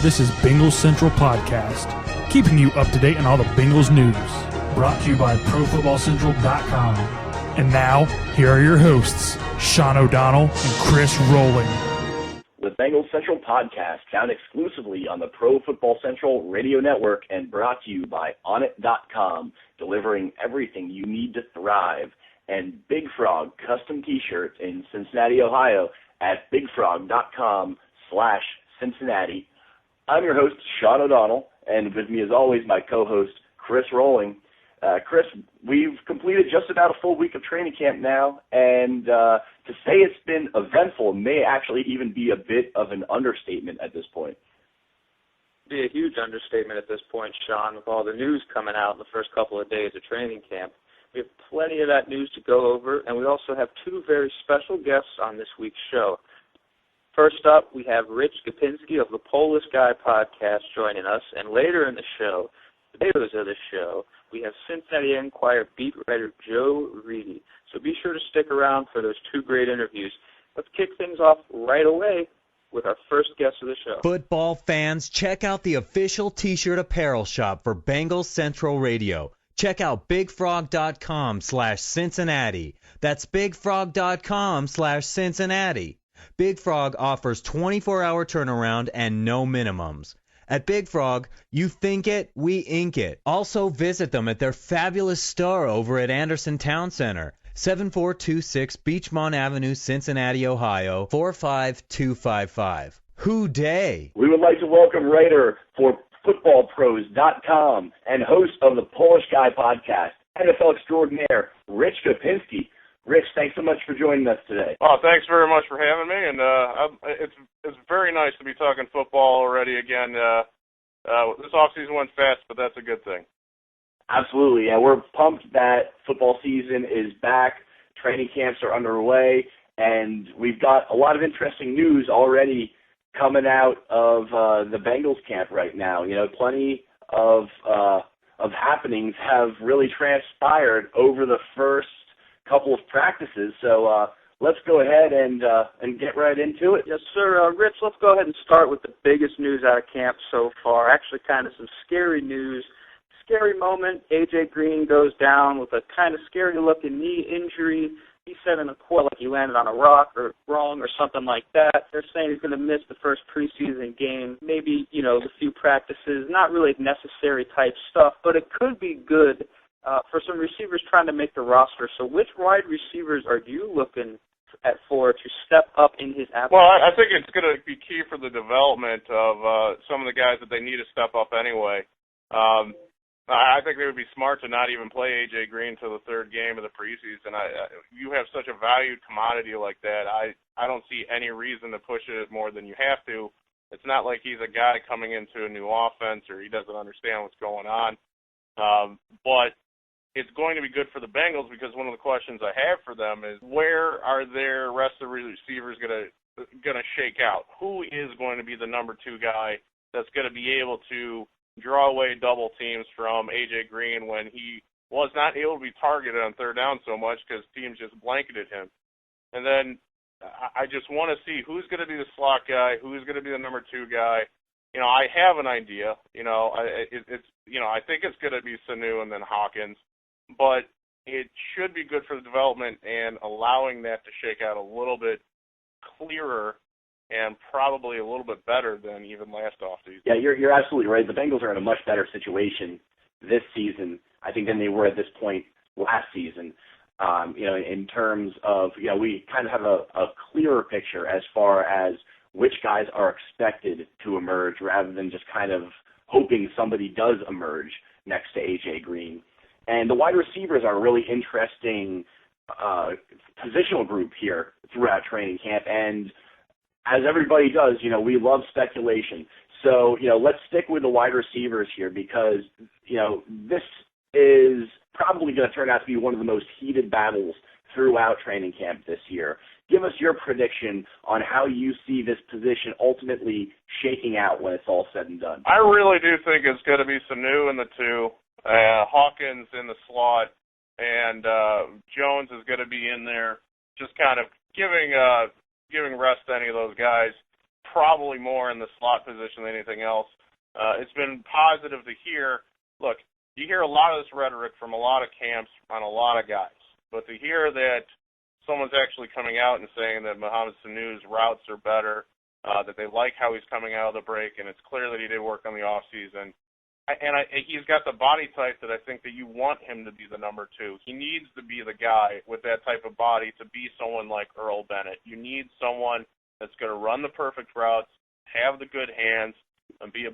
This is Bengals Central Podcast, keeping you up to date on all the Bengals news. Brought to you by ProFootballCentral.com. And now, here are your hosts, Sean O'Donnell and Chris Rowling. The Bengals Central Podcast, found exclusively on the Pro Football Central Radio Network and brought to you by Onnit.com, delivering everything you need to thrive, and Big Frog custom t-shirts in Cincinnati, Ohio at bigfrog.com/Cincinnati. I'm your host, Sean O'Donnell, and with me as always, my co-host, Chris Rowling. Chris, we've completed just about a full week of training camp now, and to say it's been eventful may actually even be a bit of an understatement at this point. Be a huge understatement at this point, Sean, with all the news coming out in the first couple of days of training camp. We have plenty of that news to go over, and we also have two very special guests on this week's show. First up, we have Rich Gapinski of the Polish Guy podcast joining us, and later in the show, the potatoes of the show, we have Cincinnati Enquirer beat writer Joe Reedy. So be sure to stick around for those two great interviews. Let's kick things off right away with our first guest of the show. Football fans, check out the official t-shirt apparel shop for Bengals Central Radio. Check out bigfrog.com/Cincinnati. That's bigfrog.com/Cincinnati. Big Frog offers 24-hour turnaround and no minimums. At Big Frog, you think it, we ink it. Also visit them at their fabulous store over at Anderson Town Center, 7426 Beachmont Avenue, Cincinnati, Ohio, 45255. Who day? We would like to welcome writer for FootballPros.com and host of the Polish Guy podcast, NFL extraordinaire, Rich Gapinski. Rich, thanks so much for joining us today. Oh, thanks very much for having me, and it's very nice to be talking football already again. This offseason went fast, but that's a good thing. Absolutely, yeah. We're pumped that football season is back, training camps are underway, and we've got a lot of interesting news already coming out of the Bengals camp right now. You know, plenty of happenings have really transpired over the first couple of practices, so let's go ahead and get right into it. Yes, sir. Rich, let's go ahead and start with the biggest news out of camp so far. Actually, kind of some scary news. Scary moment. A.J. Green goes down with a kind of scary-looking knee injury. He said in a quote like he landed on a rock or wrong or something like that. They're saying he's going to miss the first preseason game, maybe, the few practices. Not really necessary type stuff, but it could be good for some receivers trying to make the roster. So which wide receivers are you looking for to step up in his absence? Well, I think it's going to be key for the development of some of the guys that they need to step up anyway. I think they would be smart to not even play A.J. Green till the third game of the preseason. You have such a valued commodity like that. I don't see any reason to push it more than you have to. It's not like he's a guy coming into a new offense or he doesn't understand what's going on. But it's going to be good for the Bengals because one of the questions I have for them is where are their rest of the receivers going to shake out? Who is going to be the number two guy that's going to be able to draw away double teams from A.J. Green when he was not able to be targeted on third down so much because teams just blanketed him? And then I just want to see who's going to be the slot guy, who's going to be the number two guy. I have an idea. I think it's going to be Sanu and then Hawkins. But it should be good for the development and allowing that to shake out a little bit clearer and probably a little bit better than even last offseason. Yeah, you're absolutely right. The Bengals are in a much better situation this season, I think, than they were at this point last season. In terms of, we kind of have a clearer picture as far as which guys are expected to emerge rather than just kind of hoping somebody does emerge next to A.J. Green. And the wide receivers are a really interesting positional group here throughout training camp. And as everybody does, we love speculation. So, let's stick with the wide receivers here because, this is probably going to turn out to be one of the most heated battles throughout training camp this year. Give us your prediction on how you see this position ultimately shaking out when it's all said and done. I really do think it's going to be Sanu in the two. Hawkins in the slot, and Jones is going to be in there, just kind of giving rest to any of those guys. probably more in the slot position than anything else. It's been positive to hear. Look, you hear a lot of this rhetoric from a lot of camps on a lot of guys, but to hear that someone's actually coming out and saying that Mohamed Sanu's routes are better, that they like how he's coming out of the break, and it's clear that he did work on the off season. He's got the body type that I think that you want him to be the number 2. He needs to be the guy with that type of body to be someone like Earl Bennett. You need someone that's going to run the perfect routes, have the good hands, and be a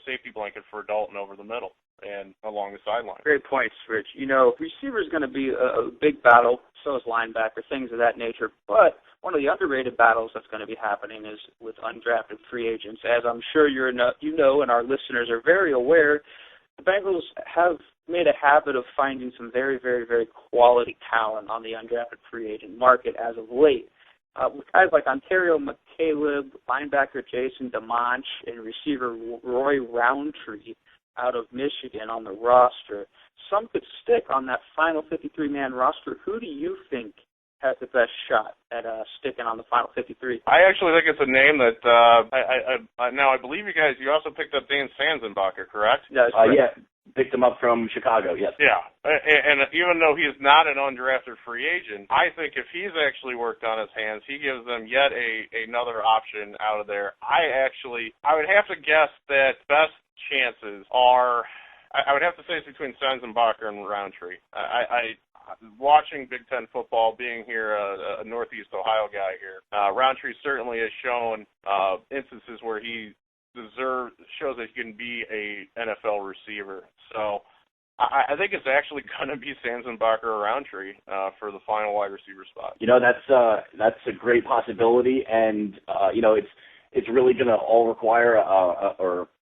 safety blanket for Dalton over the middle and along the sideline. Great points, Rich. Receiver is going to be a big battle, so is linebacker, things of that nature. But one of the underrated battles that's going to be happening is with undrafted free agents. As I'm sure you know, and our listeners are very aware, the Bengals have made a habit of finding some very, very, very quality talent on the undrafted free agent market as of late. With guys like Ontario McCaleb, linebacker Jason DeMonch, and receiver Roy Roundtree out of Michigan on the roster. Some could stick on that final 53-man roster. Who do you think has the best shot at sticking on the final 53? I actually think it's a name that now I believe you also picked up Dan Sanzenbacher, correct? Yeah, picked him up from Chicago, yes. Yeah, and even though he is not an undrafted free agent, I think if he's actually worked on his hands, he gives them yet another option out of there. I would have to guess that best chances are, I would have to say it's between Sanzenbacher and Roundtree. Watching Big Ten football, being here a Northeast Ohio guy here, Roundtree certainly has shown instances where he shows that he can be a NFL receiver. So I think it's actually going to be Sanzenbacher or Roundtree for the final wide receiver spot. That's a great possibility, and it's really going to all require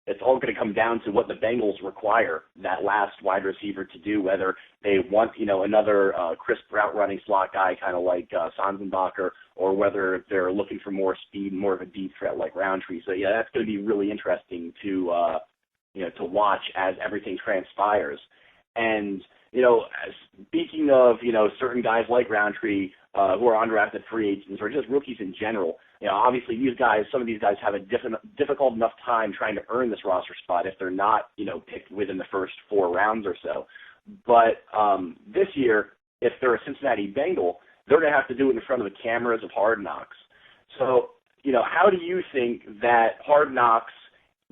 it's all going to come down to what the Bengals require that last wide receiver to do, whether they want, another crisp route running slot guy kind of like Sanzenbacher, or whether they're looking for more speed, more of a deep threat like Roundtree. So, yeah, that's going to be really interesting to watch as everything transpires. And, speaking of, certain guys like Roundtree who are undrafted free agents or just rookies in general, obviously some of these guys have a difficult enough time trying to earn this roster spot if they're not, picked within the first 4 rounds or so. But this year, if they're a Cincinnati Bengal, they're going to have to do it in front of the cameras of Hard Knocks. So, how do you think that Hard Knocks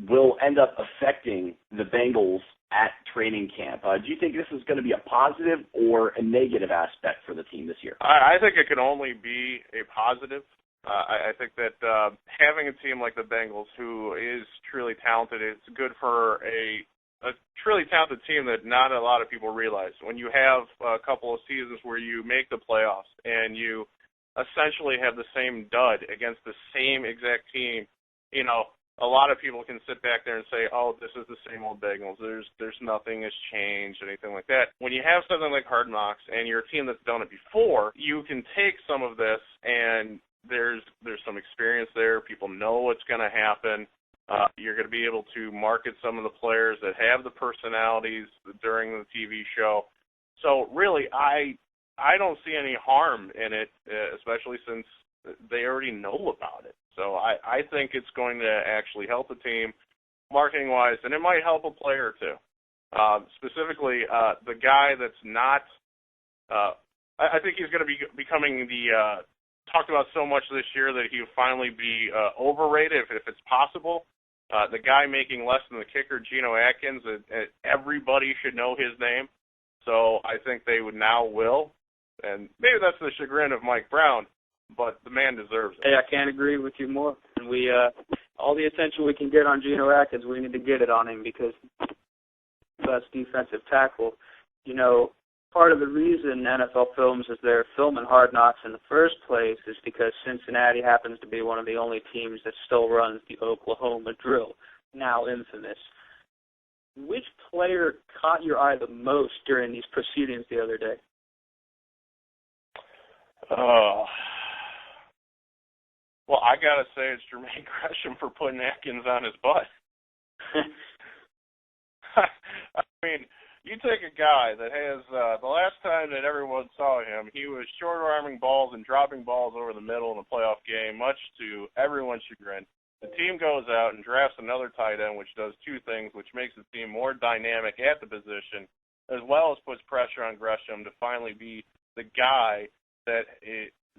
will end up affecting the Bengals at training camp? Do you think this is going to be a positive or a negative aspect for the team this year? I think it can only be a positive. I think that having a team like the Bengals who is truly talented, it's good for a truly talented team that not a lot of people realize. When you have a couple of seasons where you make the playoffs and you essentially have the same dud against the same exact team, a lot of people can sit back there and say, oh, this is the same old Bengals. There's nothing has changed, anything like that. When you have something like Hard Knocks and you're a team that's done it before, you can take some of this and there's some experience there. People know what's going to happen. You're going to be able to market some of the players that have the personalities during the TV show. So really, I don't see any harm in it, especially since they already know about it. So I think it's going to actually help the team marketing-wise, and it might help a player or two. Specifically, the guy that's not I think he's going to be becoming the talked about so much this year that he'll finally be overrated if it's possible. The guy making less than the kicker, Geno Atkins, everybody should know his name. So I think they will. And maybe that's the chagrin of Mike Brown, but the man deserves it. Hey, I can't agree with you more. And we all the attention we can get on Geno Atkins, we need to get it on him because best defensive tackle. Part of the reason NFL Films is there filming Hard Knocks in the first place is because Cincinnati happens to be one of the only teams that still runs the Oklahoma drill, now infamous. Which player caught your eye the most during these proceedings the other day? Well, I got to say it's Jermaine Gresham for putting Atkins on his butt. I mean, you take a guy that has the last time that everyone saw him, he was short-arming balls and dropping balls over the middle in a playoff game, much to everyone's chagrin. The team goes out and drafts another tight end, which does two things, which makes the team more dynamic at the position, as well as puts pressure on Gresham to finally be the guy that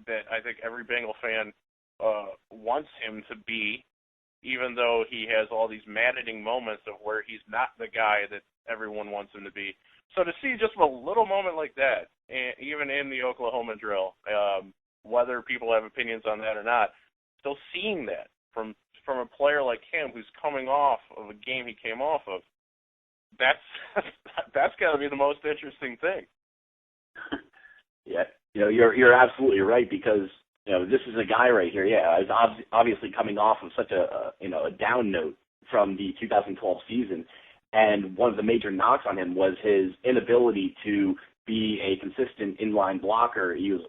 I think every Bengal fan wants him to be, even though he has all these maddening moments of where he's not the guy that everyone wants him to be. So to see just a little moment like that, even in the Oklahoma drill, whether people have opinions on that or not, still seeing that from a player like him who's coming off of a game he came off of, that's got to be the most interesting thing. Yeah, you're absolutely right, because this is a guy right here. Yeah, is obviously coming off of such a down note from the 2012 season, and one of the major knocks on him was his inability to be a consistent inline blocker. He was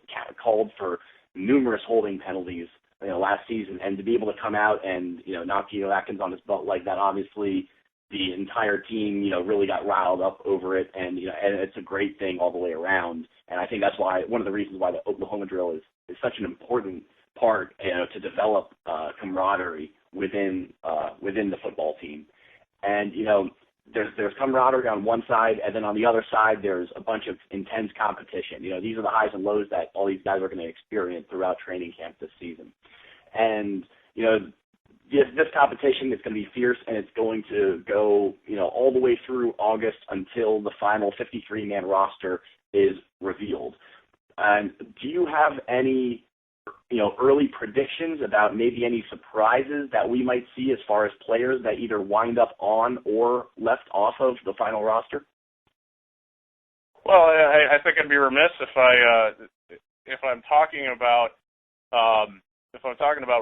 called for numerous holding penalties last season, and to be able to come out and knock Atkins on his butt like that, obviously the entire team really got riled up over it, and and it's a great thing all the way around. And I think that's why one of the reasons why the Oklahoma drill is such an important part to develop camaraderie within the football team. And there's camaraderie on one side, and then on the other side there's a bunch of intense competition. These are the highs and lows that all these guys are going to experience throughout training camp this season. And this competition is going to be fierce, and it's going to go all the way through August until the final 53-man roster is revealed. And do you have any early predictions about maybe any surprises that we might see as far as players that either wind up on or left off of the final roster? Well, I think I'd be remiss if I'm talking about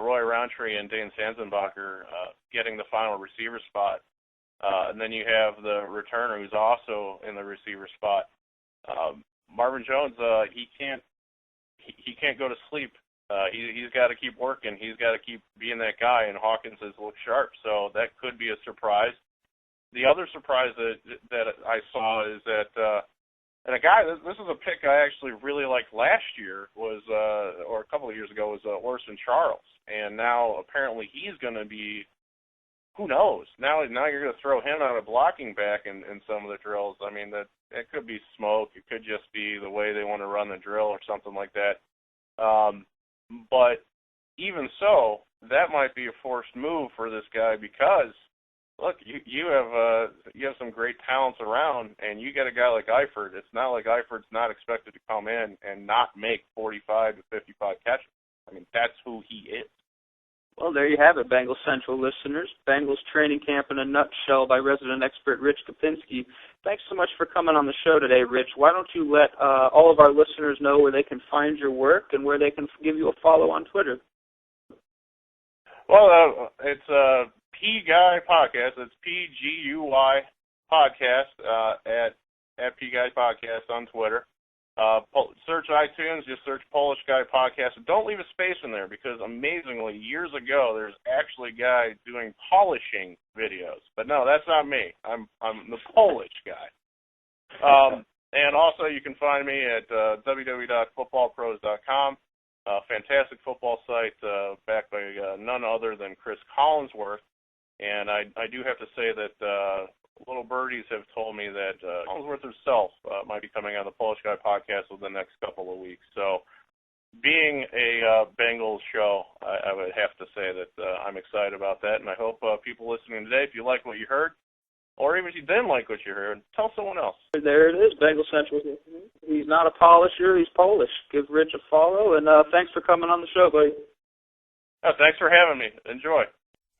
Roy Roundtree and Dane Sanzenbacher getting the final receiver spot, and then you have the returner who's also in the receiver spot. Marvin Jones, he can't go to sleep. He's got to keep working. He's got to keep being that guy, and Hawkins has looked sharp, so that could be a surprise. The other surprise that I saw is that, and a guy, this is a pick I actually really liked last year, or a couple of years ago, was Orson Charles, and now apparently he's going to be, who knows? Now you're going to throw him out of blocking back in some of the drills. I mean, it could be smoke. It could just be the way they want to run the drill or something like that. But even so, that might be a forced move for this guy because, look, you have some great talents around, and you get a guy like Eifert. It's not like Eifert's not expected to come in and not make 45 to 55 catches. I mean, that's who he is. Well, there you have it, Bengals Central listeners. Bengals training camp in a nutshell by resident expert Rich Gapinski. Thanks so much for coming on the show today, Rich. Why don't you let all of our listeners know where they can find your work and where they can give you a follow on Twitter? Well, it's P Guy Podcast. It's PGUY Podcast at P Guy Podcast on Twitter. Search iTunes, just search Polish Guy Podcast. Don't leave a space in there because amazingly, years ago, there's actually a guy doing polishing videos. But no, that's not me. I'm the Polish guy. And also you can find me at www.footballpros.com. Fantastic football site backed by none other than Chris Collinsworth. And I do have to say that little birdies have told me that Collinsworth himself might be coming on the Polish Guy Podcast within the next couple of weeks. So being a Bengals show, I would have to say that I'm excited about that. And I hope people listening today, if you like what you heard, or even if you didn't like what you heard, tell someone else. There it is, Bengals Central. He's not a polisher, he's Polish. Give Rich a follow, and thanks for coming on the show, buddy. Thanks for having me. Enjoy.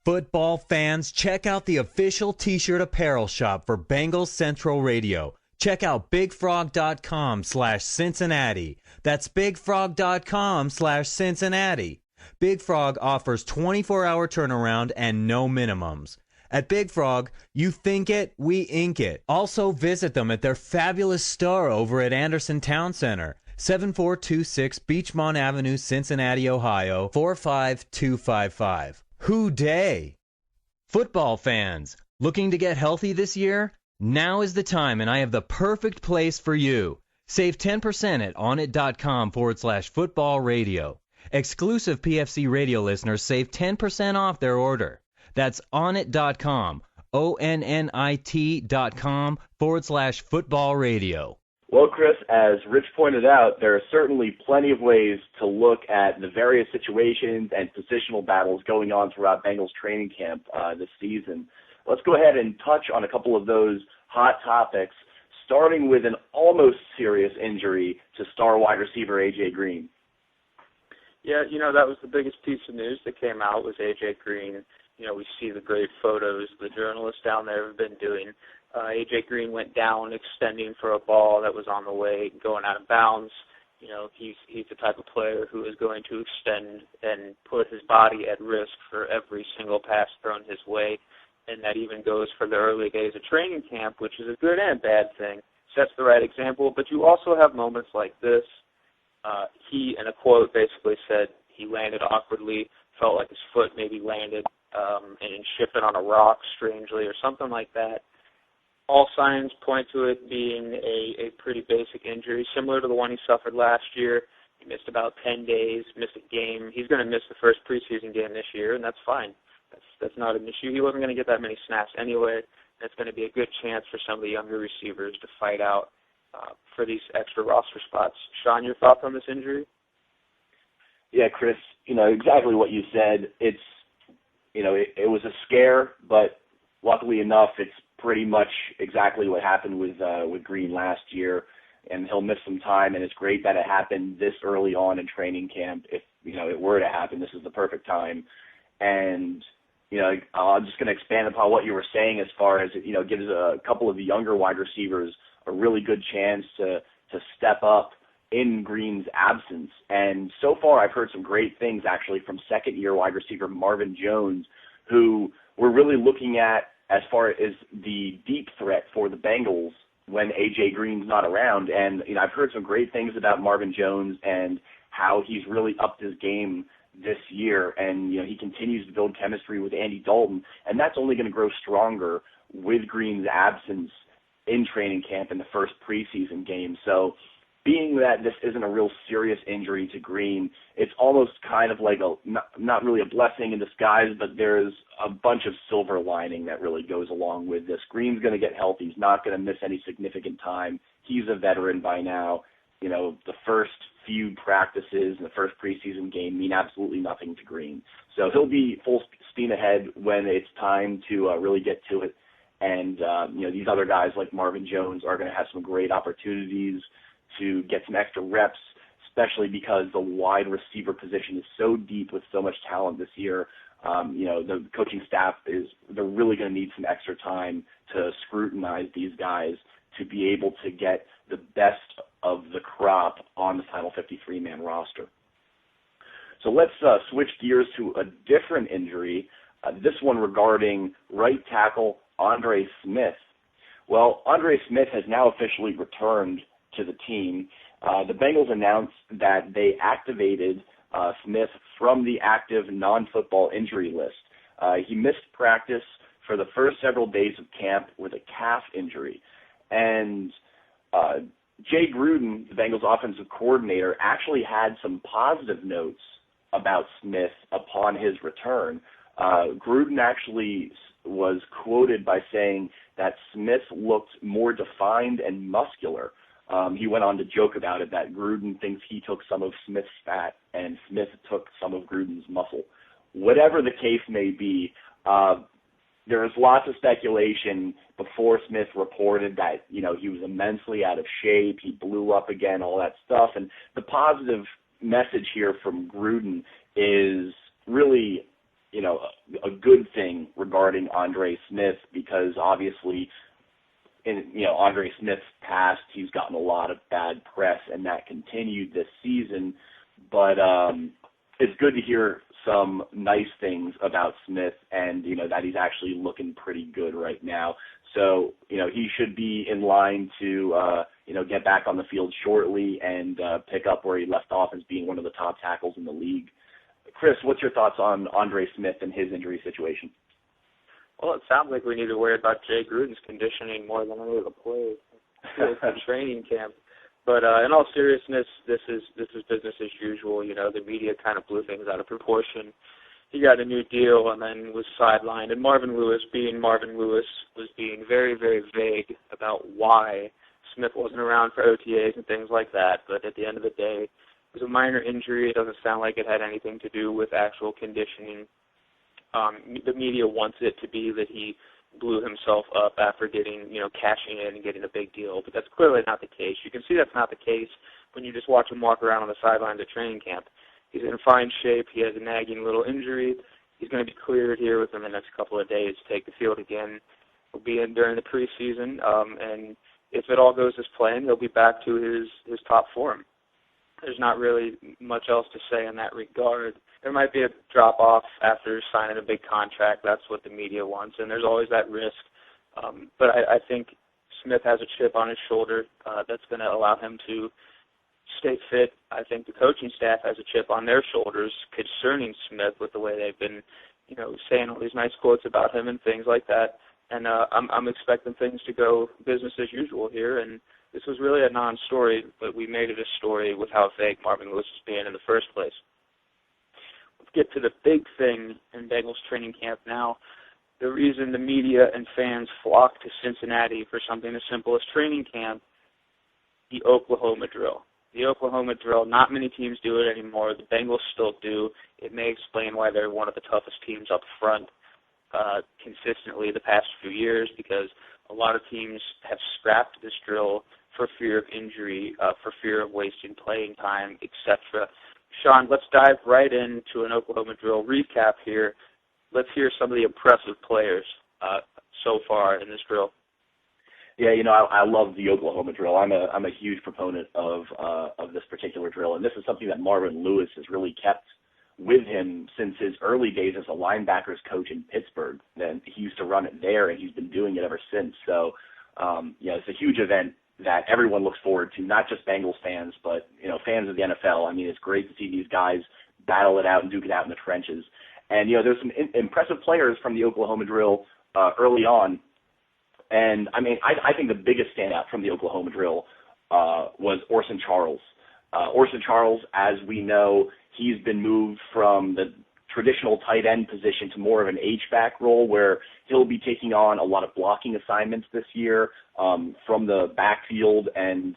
Football fans, check out the official t-shirt apparel shop for BengalsCentral Check out BigFrog.com/Cincinnati. That's BigFrog.com/Cincinnati. Big Frog offers 24-hour turnaround and no minimums. At Big Frog, you think it, we ink it. Also visit them at their fabulous store over at Anderson Town Center, 7426 Beachmont Avenue, Cincinnati, Ohio, 45255. Who day? Football fans, looking to get healthy this year? Now is the time, and I have the perfect place for you. Save 10% at onit.com/football radio. Exclusive PFC radio listeners save 10% off their order. That's onit.com, ONNIT.com/football radio. Well, Chris, as Rich pointed out, there are certainly plenty of ways to look at the various situations and positional battles going on throughout Bengals training camp this season. Let's go ahead and touch on a couple of those hot topics, starting with an almost serious injury to star wide receiver A.J. Green. Yeah, that was the biggest piece of news that came out was A.J. Green. We see the great photos the journalists down there have been doing. A.J. Green went down extending for a ball that was on the way, going out of bounds. He's the type of player who is going to extend and put his body at risk for every single pass thrown his way. And that even goes for the early days of training camp, which is a good and bad thing. Sets the right example, but you also have moments like this. He, in a quote, basically said he landed awkwardly, felt like his foot maybe landed and shifted on a rock strangely or something like that. All signs point to it being a pretty basic injury, similar to the one he suffered last year. He missed about 10 days, missed a game. He's going to miss the first preseason game this year, and that's fine. That's not an issue. He wasn't going to get that many snaps anyway. That's going to be a good chance for some of the younger receivers to fight out for these extra roster spots. Sean, your thoughts on this injury? Yeah, Chris, exactly what you said. It was a scare, but luckily enough, it's pretty much exactly what happened with Green last year, and he'll miss some time, and it's great that it happened this early on in training camp. If, it were to happen, this is the perfect time. And, I'm just going to expand upon what you were saying as far as, it gives a couple of the younger wide receivers a really good chance to step up in Green's absence. And so far I've heard some great things actually from second-year wide receiver Marvin Jones, who we're really looking at as far as the deep threat for the Bengals when A.J. Green's not around. And, I've heard some great things about Marvin Jones and how he's really upped his game this year, and he continues to build chemistry with Andy Dalton, and that's only going to grow stronger with Green's absence in training camp in the first preseason game. So being that this isn't a real serious injury to Green, it's almost kind of like not really a blessing in disguise, but there's a bunch of silver lining that really goes along with this. Green's going to get healthy. He's not going to miss any significant time. He's a veteran by now. The first few practices in the first preseason game mean absolutely nothing to Green. So he'll be full steam ahead when it's time to really get to it. And, these other guys like Marvin Jones are going to have some great opportunities to get some extra reps, especially because the wide receiver position is so deep with so much talent this year. The coaching staff they're really going to need some extra time to scrutinize these guys to be able to get the best of the crop on the final 53-man roster. So let's switch gears to a different injury, this one regarding right tackle Andre Smith. Well, Andre Smith has now officially returned to the team. The Bengals announced that they activated Smith from the active non-football injury list. He missed practice for the first several days of camp with a calf injury. And Jay Gruden, the Bengals offensive coordinator, actually had some positive notes about Smith upon his return. Gruden actually was quoted by saying that Smith looked more defined and muscular. He went on to joke about it that Gruden thinks he took some of Smith's fat and Smith took some of Gruden's muscle. Whatever the case may be, there was lots of speculation before Smith reported that, he was immensely out of shape, he blew up again, all that stuff. And the positive message here from Gruden is really, a good thing regarding Andre Smith, because obviously in, Andre Smith's past, he's gotten a lot of bad press, and that continued this season. But it's good to hear some nice things about Smith and, that he's actually looking pretty good right now. So, he should be in line to, get back on the field shortly and pick up where he left off as being one of the top tackles in the league. Chris, what's your thoughts on Andre Smith and his injury situation? Well, it sounds like we need to worry about Jay Gruden's conditioning more than any of the players in training camp. But in all seriousness, this is business as usual. You know, the media kind of blew things out of proportion. He got a new deal and then was sidelined. And Marvin Lewis, being Marvin Lewis, was being very, very vague about why Smith wasn't around for OTAs and things like that. But at the end of the day, it was a minor injury. It doesn't sound like it had anything to do with actual conditioning. The media wants it to be that he blew himself up after getting, cashing in and getting a big deal. But that's clearly not the case. You can see that's not the case when you just watch him walk around on the sidelines at training camp. He's in fine shape. He has a nagging little injury. He's going to be cleared here within the next couple of days to take the field again. He'll be in during the preseason, and if it all goes as planned, he'll be back to his top form. There's not really much else to say in that regard. There might be a drop-off after signing a big contract. That's what the media wants, and there's always that risk. But I think Smith has a chip on his shoulder that's going to allow him to stay fit. I think the coaching staff has a chip on their shoulders concerning Smith with the way they've been, saying all these nice quotes about him and things like that. And I'm expecting things to go business as usual here. And this was really a non-story, but we made it a story with how vague Marvin Lewis was being in the first place. Let's get to the big thing in Bengals training camp now. The reason the media and fans flock to Cincinnati for something as simple as training camp, the Oklahoma drill. The Oklahoma drill, not many teams do it anymore. The Bengals still do. It may explain why they're one of the toughest teams up front consistently the past few years, because a lot of teams have scrapped this drill for fear of injury, for fear of wasting playing time, etc. Sean, let's dive right into an Oklahoma drill recap here. Let's hear some of the impressive players so far in this drill. Yeah, I love the Oklahoma drill. I'm a huge proponent of this particular drill, and this is something that Marvin Lewis has really kept with him since his early days as a linebackers coach in Pittsburgh. Then he used to run it there, and he's been doing it ever since. So, it's a huge event that everyone looks forward to, not just Bengals fans, but fans of the NFL. I mean, it's great to see these guys battle it out and duke it out in the trenches. And there's some impressive players from the Oklahoma drill early on. And, I think the biggest standout from the Oklahoma drill was Orson Charles. Orson Charles, as we know, he's been moved from the traditional tight end position to more of an H-back role where he'll be taking on a lot of blocking assignments this year from the backfield. And,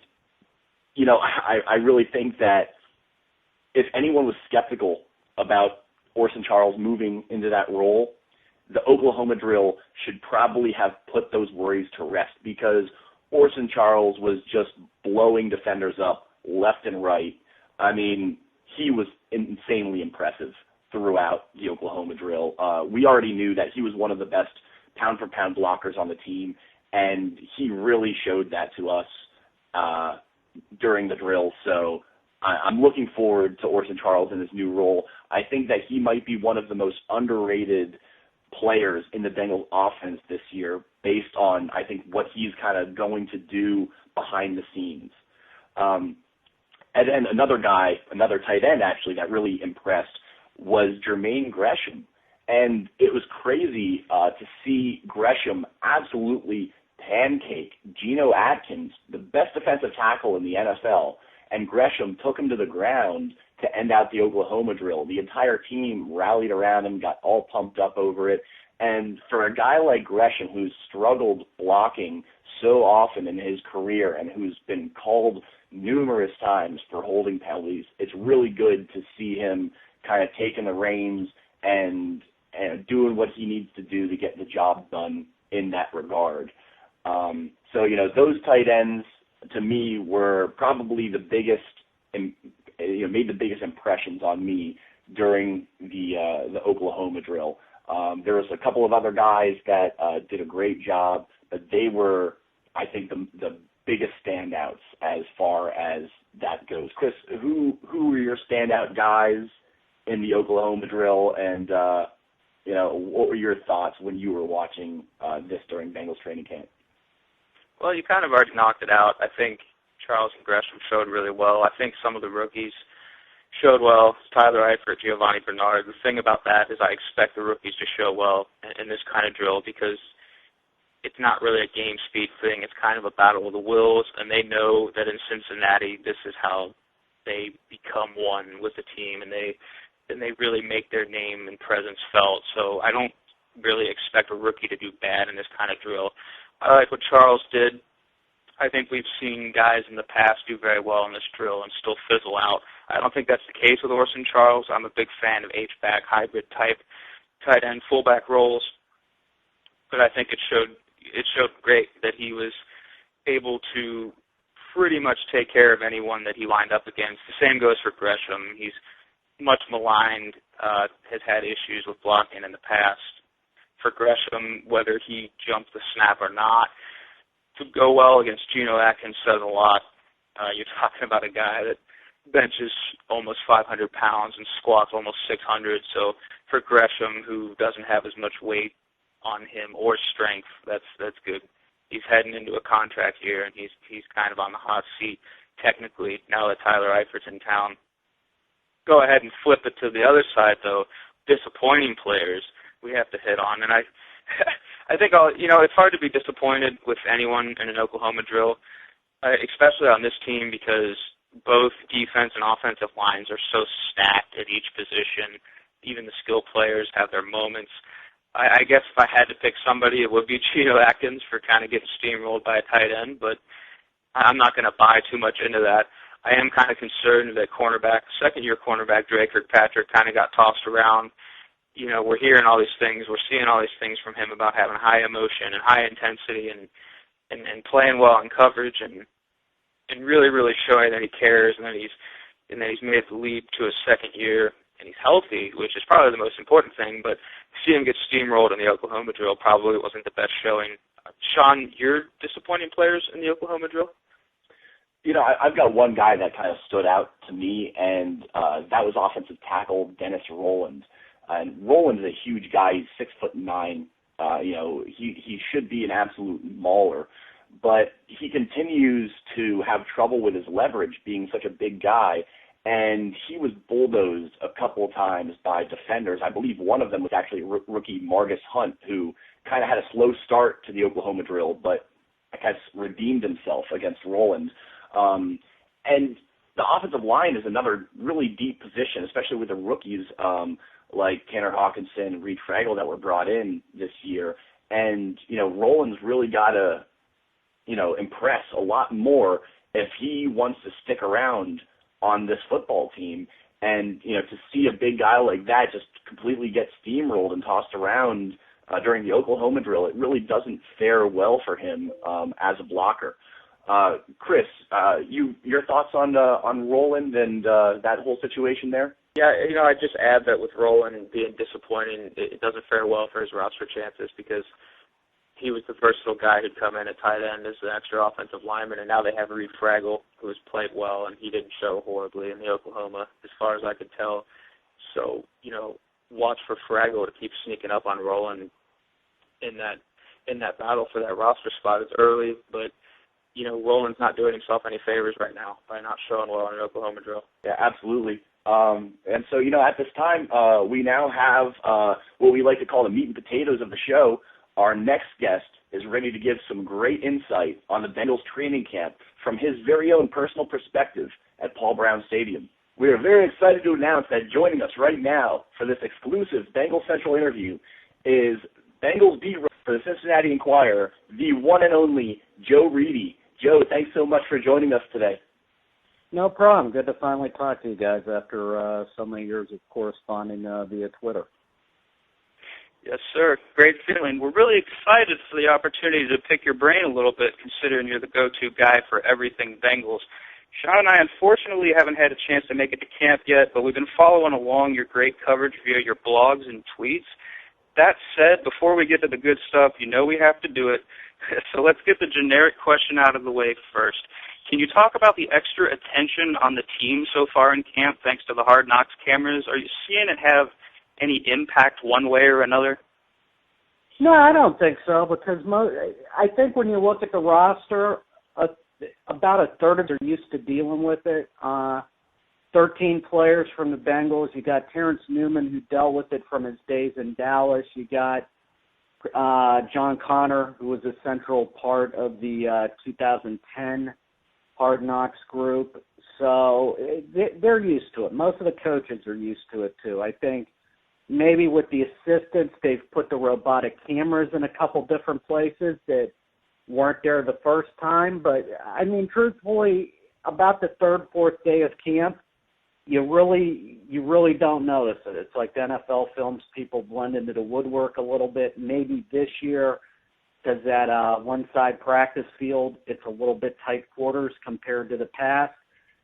I really think that if anyone was skeptical about Orson Charles moving into that role, the Oklahoma drill should probably have put those worries to rest, because Orson Charles was just blowing defenders up left and right. I mean, he was insanely impressive throughout the Oklahoma drill. We already knew that he was one of the best pound-for-pound blockers on the team, and he really showed that to us during the drill. So I'm looking forward to Orson Charles in his new role. I think that he might be one of the most underrated players in the Bengals offense this year based on, I think, what he's kind of going to do behind the scenes. And then another tight end actually that really impressed was Jermaine Gresham. And it was crazy to see Gresham absolutely pancake Geno Atkins, the best defensive tackle in the NFL, and Gresham took him to the ground to end out the Oklahoma drill. The entire team rallied around him, got all pumped up over it. And for a guy like Gresham, who's struggled blocking so often in his career and who's been called numerous times for holding penalties, it's really good to see him kind of taking the reins and doing what he needs to do to get the job done in that regard. So, those tight ends, to me, were probably the biggest, made the biggest impressions on me during the Oklahoma drill. There was a couple of other guys that did a great job, but they were, I think, the biggest standouts as far as that goes. Chris, who were your standout guys in the Oklahoma drill, and what were your thoughts when you were watching this during Bengals training camp? Well, you kind of already knocked it out. I think Charles and Gresham showed really well. I think some of the rookies showed well. Tyler Eifert, Giovanni Bernard. The thing about that is I expect the rookies to show well in this kind of drill because it's not really a game speed thing. It's kind of a battle of the wills, and they know that in Cincinnati this is how they become one with the team, and they really make their name and presence felt. So I don't really expect a rookie to do bad in this kind of drill. I like what Charles did. I think we've seen guys in the past do very well in this drill and still fizzle out. I don't think that's the case with Orson Charles. I'm a big fan of H-back, hybrid type, tight end, fullback roles. But I think it showed great that he was able to pretty much take care of anyone that he lined up against. The same goes for Gresham. He's much maligned, has had issues with blocking in the past. For Gresham, whether he jumped the snap or not, to go well against Geno Atkins says a lot. You're talking about a guy that benches almost 500 pounds and squats almost 600. So for Gresham, who doesn't have as much weight on him or strength, that's good. He's heading into a contract year, and he's kind of on the hot seat technically now that Tyler Eifert's in town. Go ahead and flip it to the other side, though. Disappointing players we have to hit on, and I think it's hard to be disappointed with anyone in an Oklahoma drill, especially on this team because both defense and offensive lines are so stacked at each position. Even the skill players have their moments. I guess if I had to pick somebody, it would be Geno Atkins for kind of getting steamrolled by a tight end, but I'm not going to buy too much into that. I am kind of concerned that second-year cornerback Dre Kirkpatrick kind of got tossed around. You know, we're hearing all these things. We're seeing all these things from him about having high emotion and high intensity and playing well in coverage and really, really showing that he cares and that he's made the leap to his second year and he's healthy, which is probably the most important thing. But see him get steamrolled in the Oklahoma drill probably wasn't the best showing. Sean, your disappointing players in the Oklahoma drill? You know, I've got one guy that kind of stood out to me, and that was offensive tackle Dennis Rowland. And Rowland is a huge guy. He's 6'9". He should be an absolute mauler, but he continues to have trouble with his leverage, being such a big guy. And he was bulldozed a couple of times by defenders. I believe one of them was actually rookie Margus Hunt, who kind of had a slow start to the Oklahoma drill, but has redeemed himself against Rowland. And the offensive line is another really deep position, especially with the rookies like Tanner Hawkinson, Reed Fraggle that were brought in this year. And, Rowland's really got to, impress a lot more if he wants to stick around on this football team. And, to see a big guy like that just completely get steamrolled and tossed around during the Oklahoma drill, it really doesn't fare well for him as a blocker. Chris, your thoughts on Rowland and that whole situation there? Yeah, I just add that with Rowland being disappointing, it doesn't fare well for his roster chances because he was the versatile guy who'd come in at tight end as an extra offensive lineman, and now they have Reed Fraggle, who has played well, and he didn't show horribly in the Oklahoma, as far as I could tell. So, watch for Fraggle to keep sneaking up on Rowland in that battle for that roster spot. It's early, but Rowland's not doing himself any favors right now by not showing well in an Oklahoma drill. Yeah, absolutely. And so, at this time, we now have what we like to call the meat and potatoes of the show. Our next guest is ready to give some great insight on the Bengals training camp from his very own personal perspective at Paul Brown Stadium. We are very excited to announce that joining us right now for this exclusive Bengals Central interview is Bengals beat writer for the Cincinnati Enquirer, the one and only Joe Reedy. Joe, thanks so much for joining us today. No problem. Good to finally talk to you guys after so many years of corresponding via Twitter. Yes, sir. Great feeling. We're really excited for the opportunity to pick your brain a little bit, considering you're the go-to guy for everything Bengals. Sean and I, unfortunately, haven't had a chance to make it to camp yet, but we've been following along your great coverage via your blogs and tweets. That said, before we get to the good stuff, we have to do it. So let's get the generic question out of the way first. Can you talk about the extra attention on the team so far in camp thanks to the Hard Knocks cameras? Are you seeing it have any impact one way or another? No, I don't think so, because I think when you look at the roster, about a third of them are used to dealing with it. 13 players from the Bengals. You got Terrence Newman, who dealt with it from his days in Dallas. You got John Connor, who was a central part of the 2010 Hard Knocks group. So they're used to it. Most of the coaches are used to it, too. I think maybe with the assistants, they've put the robotic cameras in a couple different places that weren't there the first time. But, I mean, truthfully, about the third, fourth day of camp, you really don't notice it. It's like the NFL films, people blend into the woodwork a little bit. Maybe this year, because that one-side practice field, it's a little bit tight quarters compared to the past.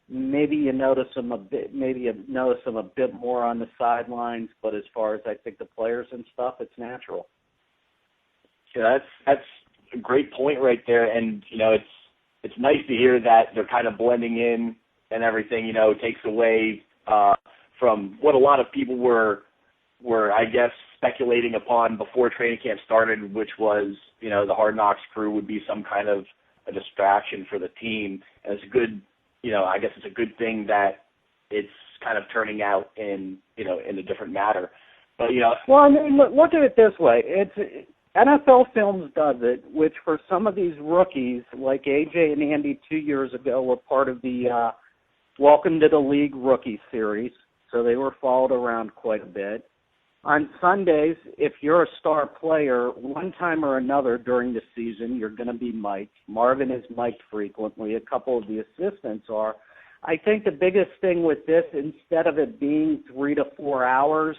Maybe you notice them a bit. Maybe you notice them a bit more on the sidelines. But as far as I think the players and stuff, it's natural. Yeah, that's a great point right there. And it's nice to hear that they're kind of blending in and everything. It takes away from what a lot of people were I guess speculating upon before training camp started, which was the Hard Knocks crew would be some kind of a distraction for the team. And it's a good. I guess it's a good thing that it's kind of turning out in a different matter. But, Well, I mean, look at it this way. It's NFL Films does it, which for some of these rookies, like AJ and Andy 2 years ago, were part of the Welcome to the League rookie series, so they were followed around quite a bit. On Sundays, if you're a star player, one time or another during the season, you're going to be mic'd. Marvin is mic'd frequently. A couple of the assistants are. I think the biggest thing with this, instead of it being 3 to 4 hours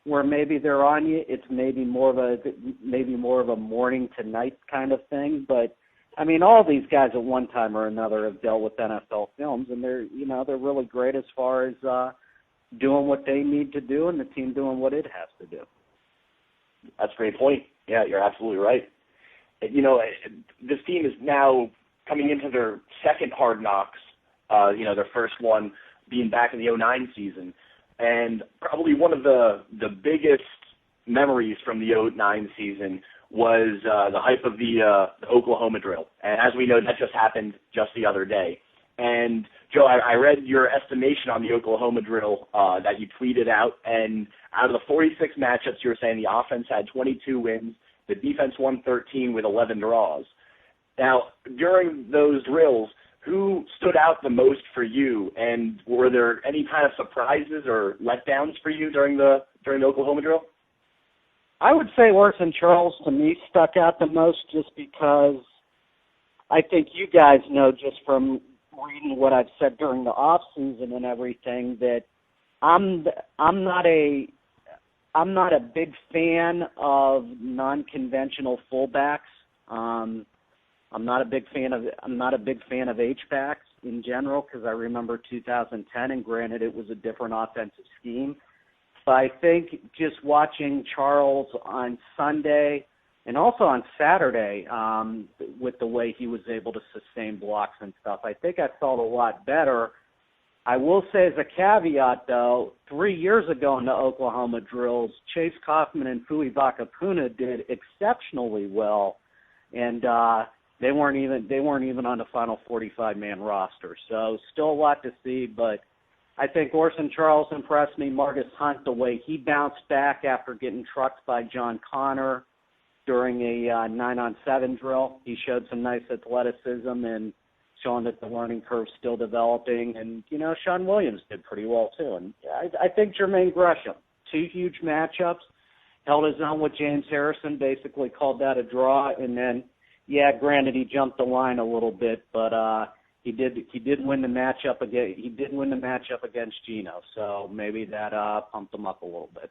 where maybe they're on you, it's maybe more of a morning to night kind of thing. But I mean, all these guys at one time or another have dealt with NFL Films, and they're really great as far as doing what they need to do and the team doing what it has to do. That's a great point. Yeah, you're absolutely right. This team is now coming into their second Hard Knocks, their first one being back in the 2009 season. And probably one of the biggest memories from the 2009 season was the hype of the Oklahoma drill. And as we know, that just happened just the other day. And, Joe, I read your estimation on the Oklahoma drill that you tweeted out, and out of the 46 matchups, you were saying the offense had 22 wins, the defense won 13 with 11 draws. Now, during those drills, who stood out the most for you, and were there any kind of surprises or letdowns for you during the Oklahoma drill? I would say Orson Charles, to me, stuck out the most just because I think you guys know just from reading what I've said during the off season and everything that I'm not a big fan of non-conventional fullbacks. I'm not a big fan of H-backs in general because I remember 2010, and granted it was a different offensive scheme. But I think just watching Charles on Sunday and also on Saturday, with the way he was able to sustain blocks and stuff, I think I felt a lot better. I will say as a caveat, though, 3 years ago in the Oklahoma drills, Chase Kaufman and Fui Vakapuna did exceptionally well, and they weren't even on the final 45-man roster. So still a lot to see, but I think Orson Charles impressed me. Marcus Hunt, the way he bounced back after getting trucked by John Connor during a 9-on-7 drill. He showed some nice athleticism and showing that the learning curve's still developing. And, Sean Williams did pretty well, too. And I think Jermaine Gresham, 2 huge matchups, held his own with James Harrison, basically called that a draw. And then, yeah, granted, he jumped the line a little bit, but he did win the matchup again. He did win the matchup against Geno, so maybe that pumped him up a little bit.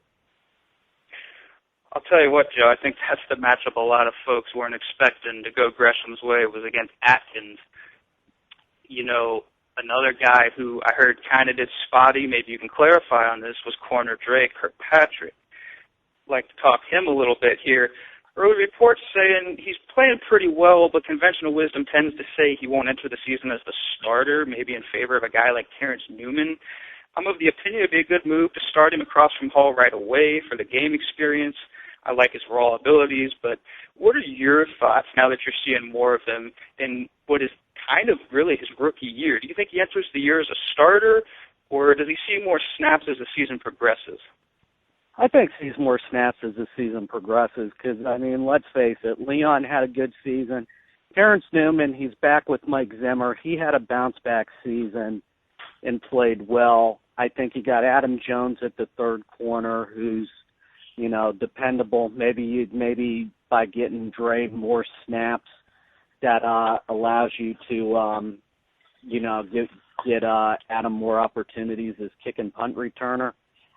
I'll tell you what, Joe, I think that's the matchup a lot of folks weren't expecting to go Gresham's way was against Atkins. Another guy who I heard kind of did spotty, maybe you can clarify on this, was corner Dre Kirkpatrick. I'd like to talk him a little bit here. Early reports saying he's playing pretty well, but conventional wisdom tends to say he won't enter the season as the starter, maybe in favor of a guy like Terrence Newman. I'm of the opinion it would be a good move to start him across from Hall right away for the game experience. I like his raw abilities, but what are your thoughts now that you're seeing more of him in what is kind of really his rookie year? Do you think he enters the year as a starter, or does he see more snaps as the season progresses? I think sees more snaps as the season progresses because, I mean, let's face it, Leon had a good season. Terrence Newman, he's back with Mike Zimmer. He had a bounce-back season and played well. I think you got Adam Jones at the third corner who's, you know, dependable. Maybe by getting Dre more snaps that allows you to, you know, get Adam more opportunities as kick and punt returner.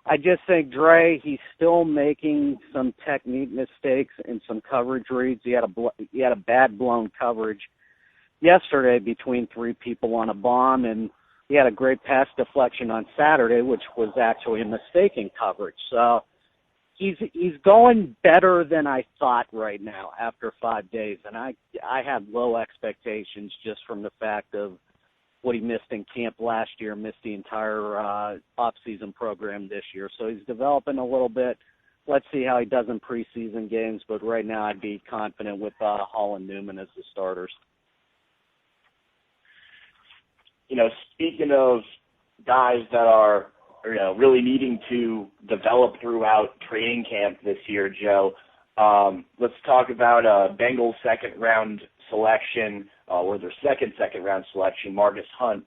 I just think Dre, he's still making some technique mistakes and some coverage reads. He had a bad blown coverage yesterday between three people on a bomb, and he had a great pass deflection on Saturday, which was actually a mistake in coverage. So he's going better than I thought right now after 5 days, and I had low expectations just from the fact of what he missed in camp last year, missed the entire off-season program this year. So he's developing a little bit. Let's see how he does in preseason games, but right now I'd be confident with Hall and Newman as the starters. You know, speaking of guys that are, you know, really needing to develop throughout training camp this year, Joe, let's talk about Bengals second-round selection, or their second-round selection, Marcus Hunt.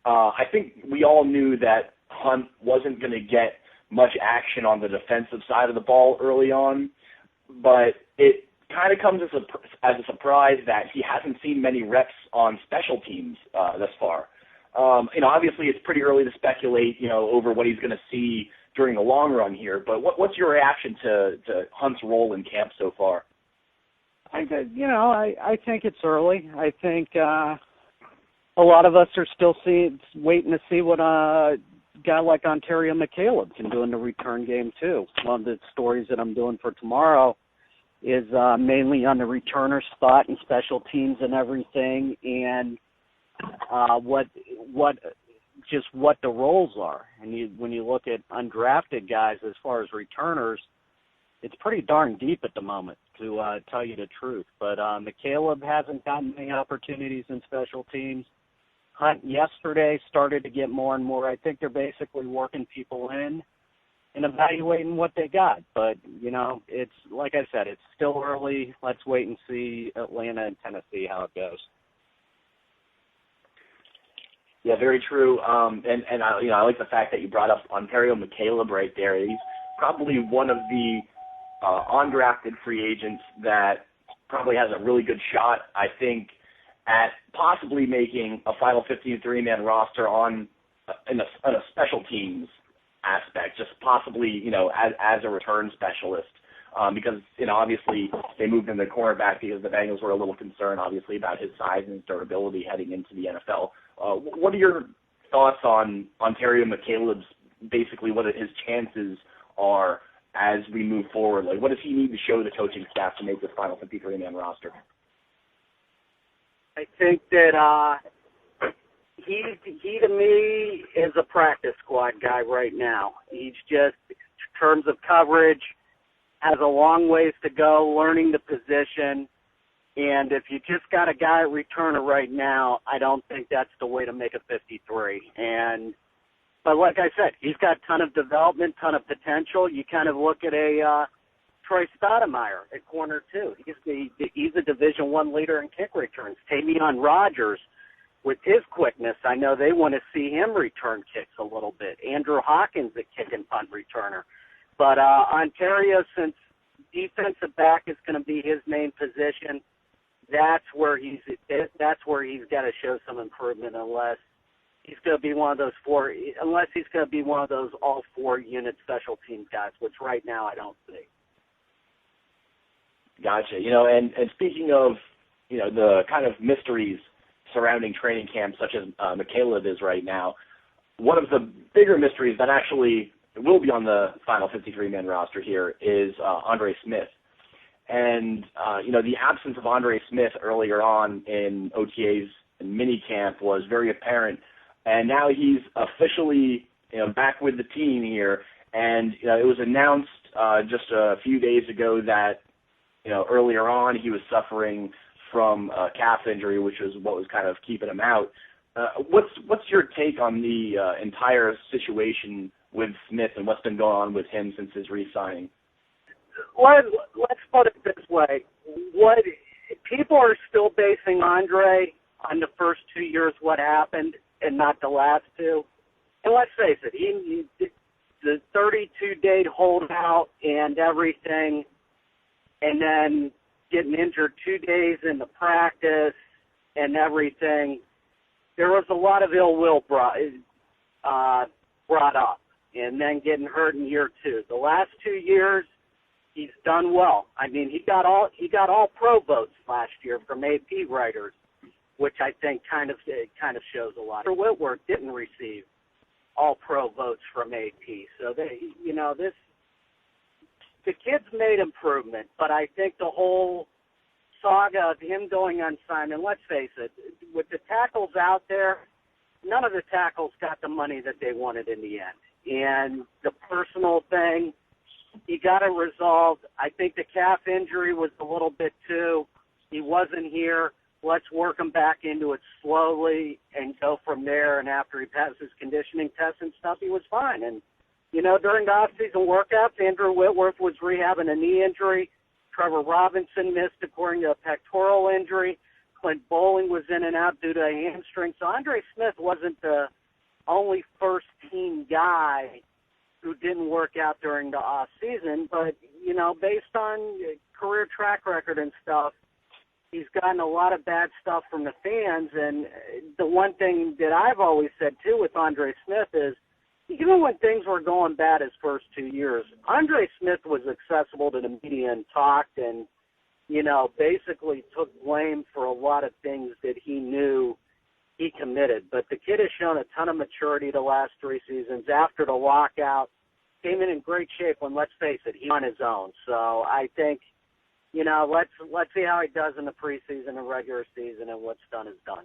I think we all knew that Hunt wasn't going to get much action on the defensive side of the ball early on, but it kind of comes as a surprise that he hasn't seen many reps on special teams thus far. You know, obviously it's pretty early to speculate, you know, over what he's going to see during the long run here, but what's your reaction to Hunt's role in camp so far? I think it's early. I think a lot of us are still waiting to see what a guy like Ontario McCaleb can do in the return game too. One of the stories that I'm doing for tomorrow is mainly on the returner spot and special teams and everything, and what the roles are. And when you look at undrafted guys as far as returners, it's pretty darn deep at the moment, to tell you the truth. But McCaleb hasn't gotten many opportunities in special teams. Hunt yesterday started to get more and more. I think they're basically working people in and evaluating what they got. But, you know, it's like I said, it's still early. Let's wait and see Atlanta and Tennessee how it goes. Yeah, very true. And I like the fact that you brought up Ontario McCaleb right there. He's probably one of the undrafted free agents that probably has a really good shot, I think, at possibly making a final 53-man roster in a special teams aspect, just possibly, you know, as a return specialist. Because, you know, obviously they moved him to cornerback because the Bengals were a little concerned, obviously, about his size and his durability heading into the NFL. What are your thoughts on Ontario McCaleb's, basically what his chances are as we move forward? Like, what does he need to show the coaching staff to make this final 53-man roster? I think that he to me is a practice squad guy right now. He's just, in terms of coverage, has a long ways to go learning the position. And if you just got a guy at returner right now, I don't think that's the way to make a 53. But like I said, he's got a ton of development, ton of potential. You kind of look at a Troy Stoudemire at corner two. He's a Division I leader in kick returns. Tavion Rogers, with his quickness, I know they want to see him return kicks a little bit. Andrew Hawkins at kick and punt returner. But Ontario, since defensive back is going to be his main position, that's where he's got to show some improvement unless he's going to be one of those all four unit special teams guys, which right now I don't see. Gotcha. You know, and speaking of, you know, the kind of mysteries surrounding training camp, such as McCaleb is right now, one of the bigger mysteries that actually will be on the final 53-man roster here is Andre Smith. And, you know, the absence of Andre Smith earlier on in OTAs and minicamp was very apparent. And now he's officially, you know, back with the team here. And, you know, it was announced just a few days ago that, you know, earlier on he was suffering from a calf injury, which was what was kind of keeping him out. What's your take on the entire situation with Smith and what's been going on with him since his re-signing? Let's put it this way. What people are still basing Andre on the first 2 years what happened and not the last two. And let's face it, he the 32-day holdout and everything, and then getting injured 2 days in the practice and everything, there was a lot of ill will brought up, and then getting hurt in year two. The last 2 years, he's done well. I mean, he got all pro votes last year from AP writers, which I think kind of shows a lot. Whitworth didn't receive all pro votes from AP, so the kid's made improvement. But I think the whole saga of him going unsigned, and let's face it, with the tackles out there, none of the tackles got the money that they wanted in the end. And the personal thing, he got it resolved. I think the calf injury was a little bit too. He wasn't here. Let's work him back into it slowly and go from there. And after he passed his conditioning test and stuff, he was fine. And, during the off-season workouts, Andrew Whitworth was rehabbing a knee injury. Trevor Robinson missed according to a pectoral injury. Clint Bowling was in and out due to a hamstring. So Andre Smith wasn't the only first-team guy who didn't work out during the off-season. But, based on career track record and stuff, he's gotten a lot of bad stuff from the fans. And the one thing that I've always said, too, with Andre Smith is, even when things were going bad his first 2 years, Andre Smith was accessible to the media and talked and, basically took blame for a lot of things that he knew he committed. But the kid has shown a ton of maturity the last 3 seasons. After the lockout, came in great shape when, let's face it, he's on his own. So I think, let's see how he does in the preseason and regular season, and what's done is done.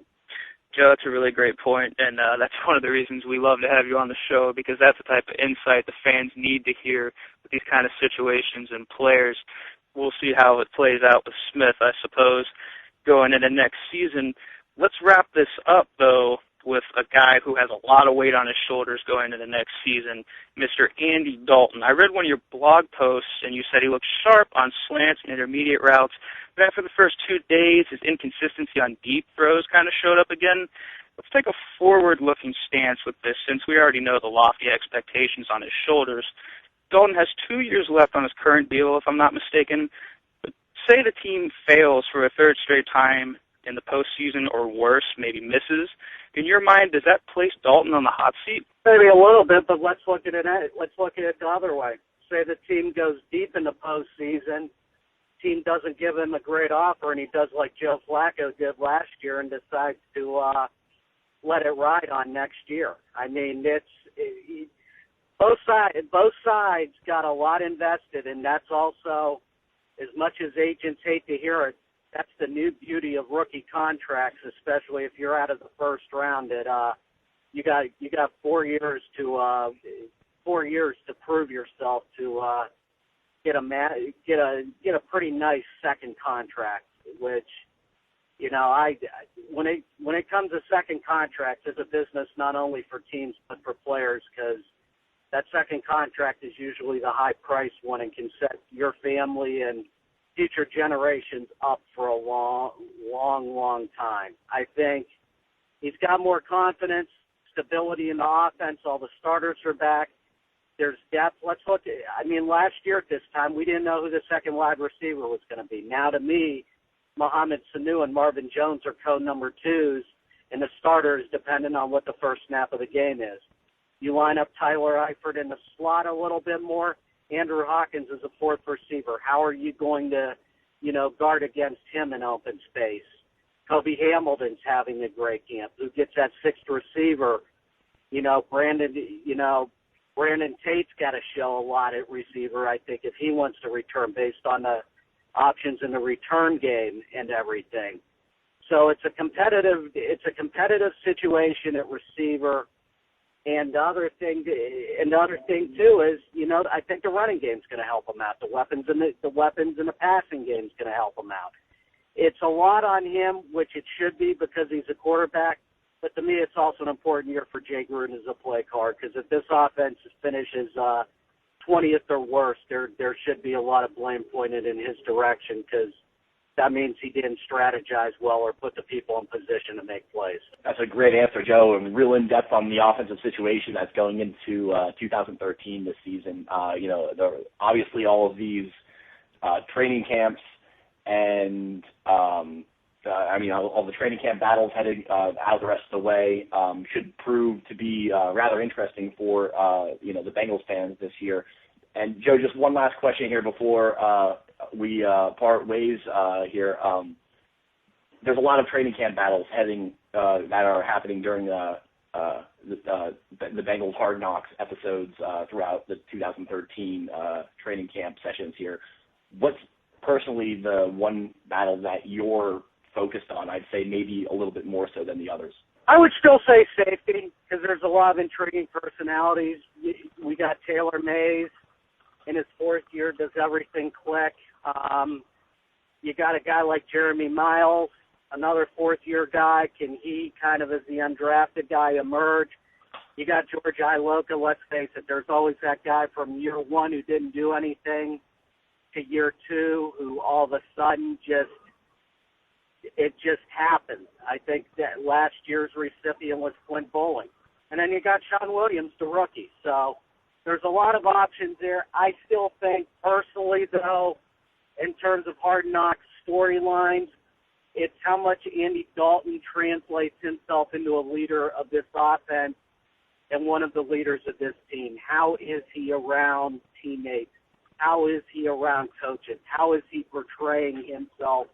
Joe, that's a really great point, and that's one of the reasons we love to have you on the show, because that's the type of insight the fans need to hear with these kind of situations and players. We'll see how it plays out with Smith, I suppose, going into next season. Let's wrap this up, though, with a guy who has a lot of weight on his shoulders going into the next season, Mr. Andy Dalton. I read one of your blog posts, and you said he looked sharp on slants and intermediate routes, but after the first 2 days, his inconsistency on deep throws kind of showed up again. Let's take a forward-looking stance with this, since we already know the lofty expectations on his shoulders. Dalton has 2 years left on his current deal, if I'm not mistaken, but say the team fails for a third straight time in the postseason, or worse, maybe misses. In your mind, does that place Dalton on the hot seat? Maybe a little bit, but let's look at it the other way. Say the team goes deep in the postseason, team doesn't give him a great offer, and he does like Joe Flacco did last year and decides to let it ride on next year. I mean, both sides got a lot invested, and that's also, as much as agents hate to hear it, that's the new beauty of rookie contracts, especially if you're out of the first round. That you got 4 years to prove yourself to get a pretty nice second contract. Which, when it comes to second contracts, it's a business not only for teams but for players, because that second contract is usually the high price one and can set your family and future generations up for a long time. I think he's got more confidence, stability in the offense. All the starters are back. There's depth. Let's look at, last year at this time, we didn't know who the second wide receiver was going to be. Now, to me, Mohamed Sanu and Marvin Jones are co-number twos, and the starters, depending on what the first snap of the game is. You line up Tyler Eifert in the slot a little bit more. Andrew Hawkins is a fourth receiver. How are you going to, guard against him in open space? Kobe Hamilton's having a great camp. Who gets that sixth receiver? Brandon Tate's got to show a lot at receiver, I think, if he wants to return based on the options in the return game and everything. So it's a competitive situation at receiver. And the other thing too is, I think the running game's going to help him out. The weapons in the passing game's going to help him out. It's a lot on him, which it should be because he's a quarterback. But to me, it's also an important year for Jay Gruden as a play card, because if this offense finishes 20th or worse, there should be a lot of blame pointed in his direction, because that means he didn't strategize well or put the people in position to make plays. That's a great answer, Joe, and real in-depth on the offensive situation that's going into 2013 this season. Obviously all of these training camps and all the training camp battles headed out the rest of the way should prove to be rather interesting for the Bengals fans this year. And Joe, just one last question here before we part ways here. There's a lot of training camp battles that are happening during the Bengals Hard Knocks episodes throughout the 2013 training camp sessions here. What's personally the one battle that you're focused on? I'd say maybe a little bit more so than the others. I would still say safety, because there's a lot of intriguing personalities. We got Taylor Mays in his fourth year, does everything click. You got a guy like Jeremy Miles, another fourth-year guy. Can he kind of, as the undrafted guy, emerge? You got George Iloka. Let's face it, there's always that guy from year one who didn't do anything to year two who all of a sudden it just happened. I think that last year's recipient was Clint Bowling. And then you got Sean Williams, the rookie. So there's a lot of options there. I still think, personally, though, in terms of Hard Knocks storylines, it's how much Andy Dalton translates himself into a leader of this offense and one of the leaders of this team. How is he around teammates? How is he around coaches? How is he portraying himself?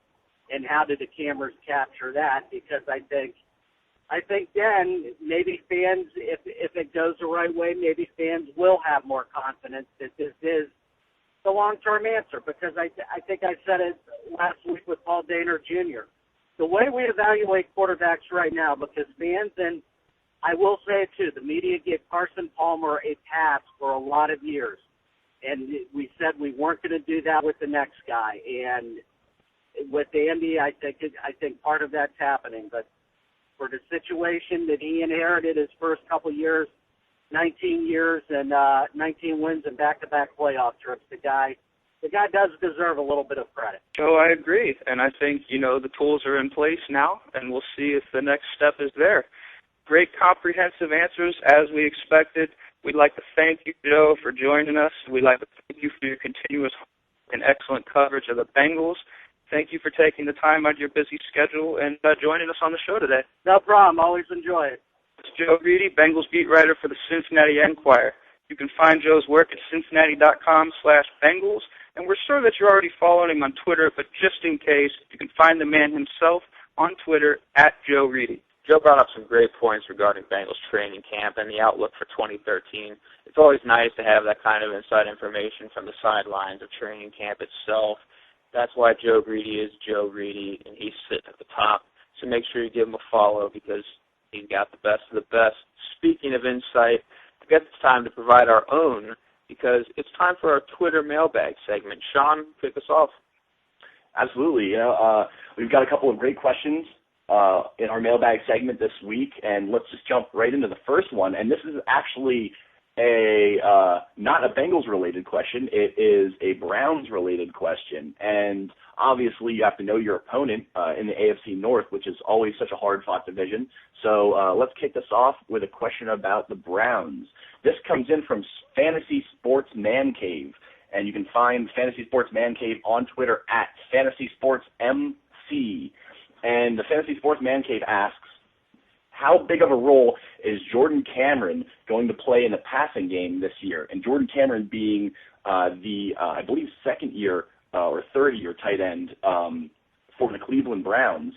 And how did the cameras capture that? Because I think then maybe fans, if it goes the right way, maybe fans will have more confidence that this is the long-term answer. Because I think I said it last week with Paul Dehner Jr. The way we evaluate quarterbacks right now, because fans, and I will say it too, the media gave Carson Palmer a pass for a lot of years. And we said we weren't going to do that with the next guy. And with Andy, I think part of that's happening. But for the situation that he inherited his first couple of years, 19 years and 19 wins and back-to-back playoff trips, the guy does deserve a little bit of credit. So I agree, and I think, the tools are in place now, and we'll see if the next step is there. Great comprehensive answers, as we expected. We'd like to thank you, Joe, for joining us. We'd like to thank you for your continuous and excellent coverage of the Bengals. Thank you for taking the time out of your busy schedule and joining us on the show today. No problem. Always enjoy it. It's Joe Reedy, Bengals beat writer for the Cincinnati Enquirer. You can find Joe's work at cincinnati.com/Bengals, and we're sure that you're already following him on Twitter, but just in case, you can find the man himself on Twitter at Joe Reedy. Joe brought up some great points regarding Bengals training camp and the outlook for 2013. It's always nice to have that kind of inside information from the sidelines of training camp itself. That's why Joe Reedy is Joe Reedy, and he's sitting at the top. So make sure you give him a follow because he's got the best of the best. Speaking of insight, I guess it's time to provide our own because it's time for our Twitter mailbag segment. Sean, kick us off. Absolutely. We've got a couple of great questions in our mailbag segment this week, and let's just jump right into the first one. And this is actually not a Bengals-related question. It is a Browns-related question. And obviously you have to know your opponent in the AFC North, which is always such a hard-fought division. So let's kick this off with a question about the Browns. This comes in from Fantasy Sports Man Cave. And you can find Fantasy Sports Man Cave on Twitter at FantasySportsMC. And the Fantasy Sports Man Cave asks, how big of a role is Jordan Cameron going to play in the passing game this year? And Jordan Cameron being I believe, second-year or third-year tight end for the Cleveland Browns.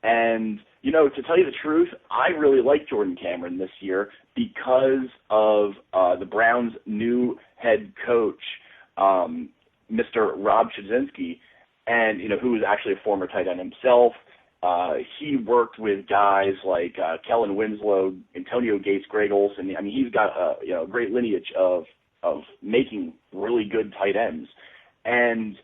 And, to tell you the truth, I really like Jordan Cameron this year because of the Browns' new head coach, Mr. Rob Chudzinski, and, who is actually a former tight end himself. He worked with guys like Kellen Winslow, Antonio Gates, Greg Olsen. I mean, he's got a great lineage of making really good tight ends. And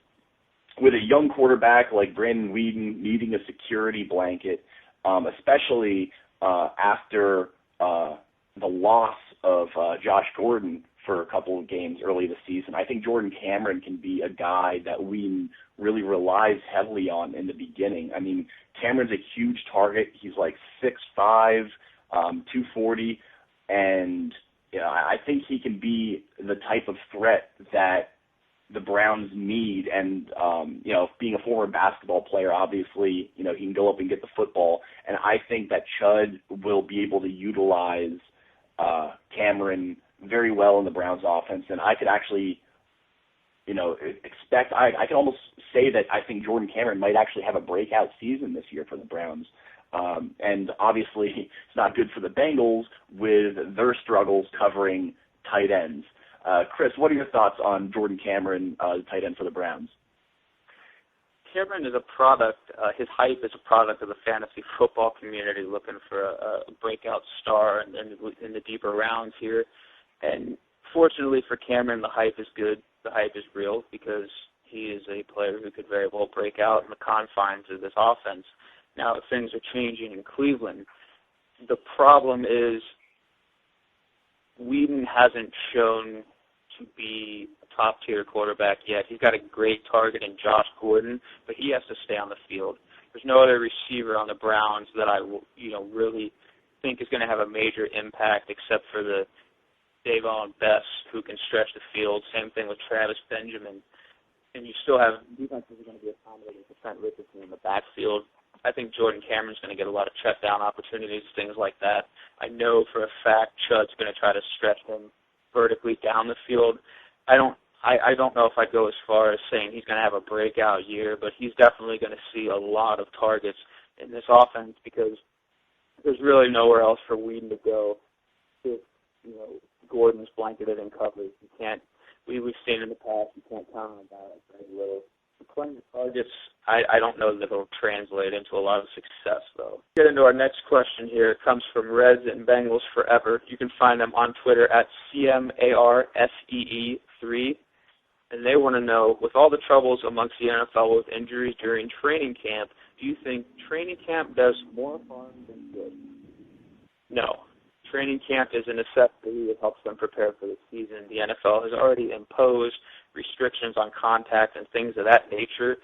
with a young quarterback like Brandon Weeden needing a security blanket, especially after the loss of Josh Gordon for a couple of games early this season, I think Jordan Cameron can be a guy that we really relies heavily on in the beginning. I mean, Cameron's a huge target. He's like 6'5", 240, and I think he can be the type of threat that the Browns need. And being a former basketball player, obviously, he can go up and get the football. And I think that Chud will be able to utilize Cameron very well in the Browns offense. And I could actually, I can almost say that I think Jordan Cameron might actually have a breakout season this year for the Browns. And obviously it's not good for the Bengals with their struggles covering tight ends. Chris, what are your thoughts on Jordan Cameron, the tight end for the Browns? Cameron is a product, his hype is a product of the fantasy football community looking for a breakout star in the deeper rounds here. And fortunately for Cameron, the hype is good. The hype is real because he is a player who could very well break out in the confines of this offense. Now things are changing in Cleveland. The problem is Whedon hasn't shown to be a top-tier quarterback yet. He's got a great target in Josh Gordon, but he has to stay on the field. There's no other receiver on the Browns that I really think is going to have a major impact except for the Davon Best, who can stretch the field. Same thing with Travis Benjamin. And you still have defenses are going to be accommodating for Trent Richardson in the backfield. I think Jordan Cameron's going to get a lot of check down opportunities, things like that. I know for a fact Chud's going to try to stretch him vertically down the field. I don't know if I'd go as far as saying he's going to have a breakout year, but he's definitely going to see a lot of targets in this offense because there's really nowhere else for Whedon to go if Gordon's blanketed in coverage. You can't. We've seen in the past you can't count on that very little. Playing the targets, I don't know that it'll translate into a lot of success, though. Get into our next question here. It comes from Reds and Bengals Forever. You can find them on Twitter at CMARSEE3. And they want to know, with all the troubles amongst the NFL with injuries during training camp, do you think training camp does more harm than good? No. Training camp is a necessity. It helps them prepare for the season. The NFL has already imposed restrictions on contact and things of that nature.